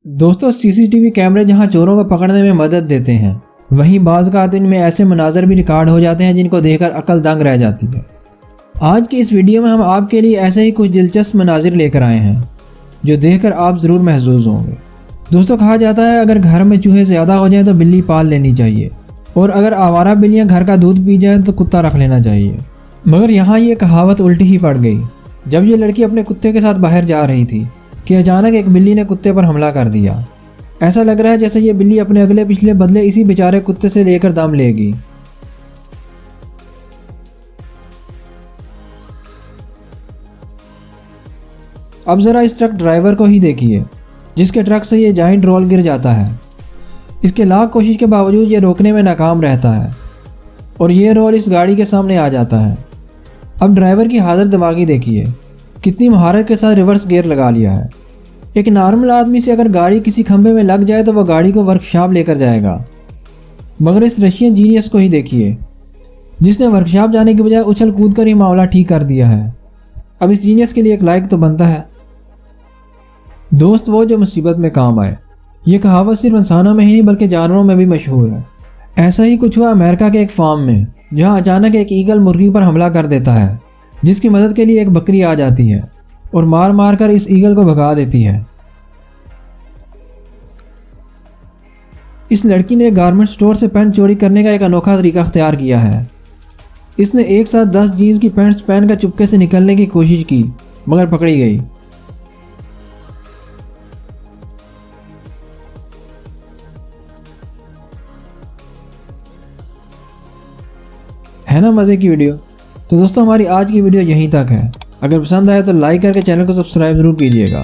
दोस्तों, सीसीटीवी कैमरे जहां चोरों को पकड़ने में मदद देते हैं, वहीं बाज़ औक़ात इनमें ऐसे मनाज़र भी रिकॉर्ड हो जाते हैं जिनको देखकर अकल दंग रह जाती है। आज की इस वीडियो में हम आपके लिए ऐसे ही कुछ दिलचस्प मनाज़िर लेकर आए हैं जो देखकर आप ज़रूर महज़ूज़ होंगे। दोस्तों, कहा जाता है अगर घर में चूहे ज़्यादा हो जाएं तो बिल्ली पाल लेनी चाहिए, और अगर आवारा बिल्लियाँ घर का दूध पी जाएं तो कुत्ता रख लेना चाहिए। मगर यहाँ ये कहावत उल्टी ही पड़ गई जब ये लड़की अपने कुत्ते के साथ बाहर जा रही थी कि अचानक एक बिल्ली ने कुत्ते पर हमला कर दिया। ऐसा लग रहा है जैसे ये बिल्ली अपने अगले पिछले बदले इसी बेचारे कुत्ते से लेकर दम लेगी। अब ज़रा इस ट्रक ड्राइवर को ही देखिए जिसके ट्रक से ये जाइंट रोल गिर जाता है। इसके लाख कोशिश के बावजूद ये रोकने में नाकाम रहता है और ये रोल इस गाड़ी के सामने आ जाता है। अब ड्राइवर की हालत दिमागी देखिए, कितनी महारत के साथ रिवर्स गियर लगा लिया है। एक नॉर्मल आदमी से अगर गाड़ी किसी खंभे में लग जाए तो वह गाड़ी को वर्कशॉप लेकर जाएगा, मगर इस रशियन जीनियस को ही देखिए जिसने वर्कशॉप जाने के बजाय उछल कूद कर ही मामला ठीक कर दिया है। अब इस जीनियस के लिए एक लाइक तो बनता है। दोस्त वो जो मुसीबत में काम आए, ये कहावत सिर्फ इंसानों में ही नहीं बल्कि जानवरों में भी मशहूर है। ऐसा ही कुछ हुआ अमेरिका के एक फार्म में, जहां अचानक एक ईगल मुर्गी पर हमला कर देता है, जिसकी मदद के लिए एक बकरी आ जाती है और मार मार कर इस ईगल को भगा देती है। इस लड़की ने गारमेंट स्टोर से पैंट चोरी करने का एक अनोखा तरीका अख्तियार किया है। इसने एक साथ 10 जीन्स की पैंट्स पहनकर चुपके से निकलने की कोशिश की, मगर पकड़ी गई। है ना मज़े की वीडियो। तो दोस्तों, हमारी आज की वीडियो यहीं तक है। अगर पसंद आए तो लाइक करके चैनल को सब्सक्राइब जरूर कीजिएगा।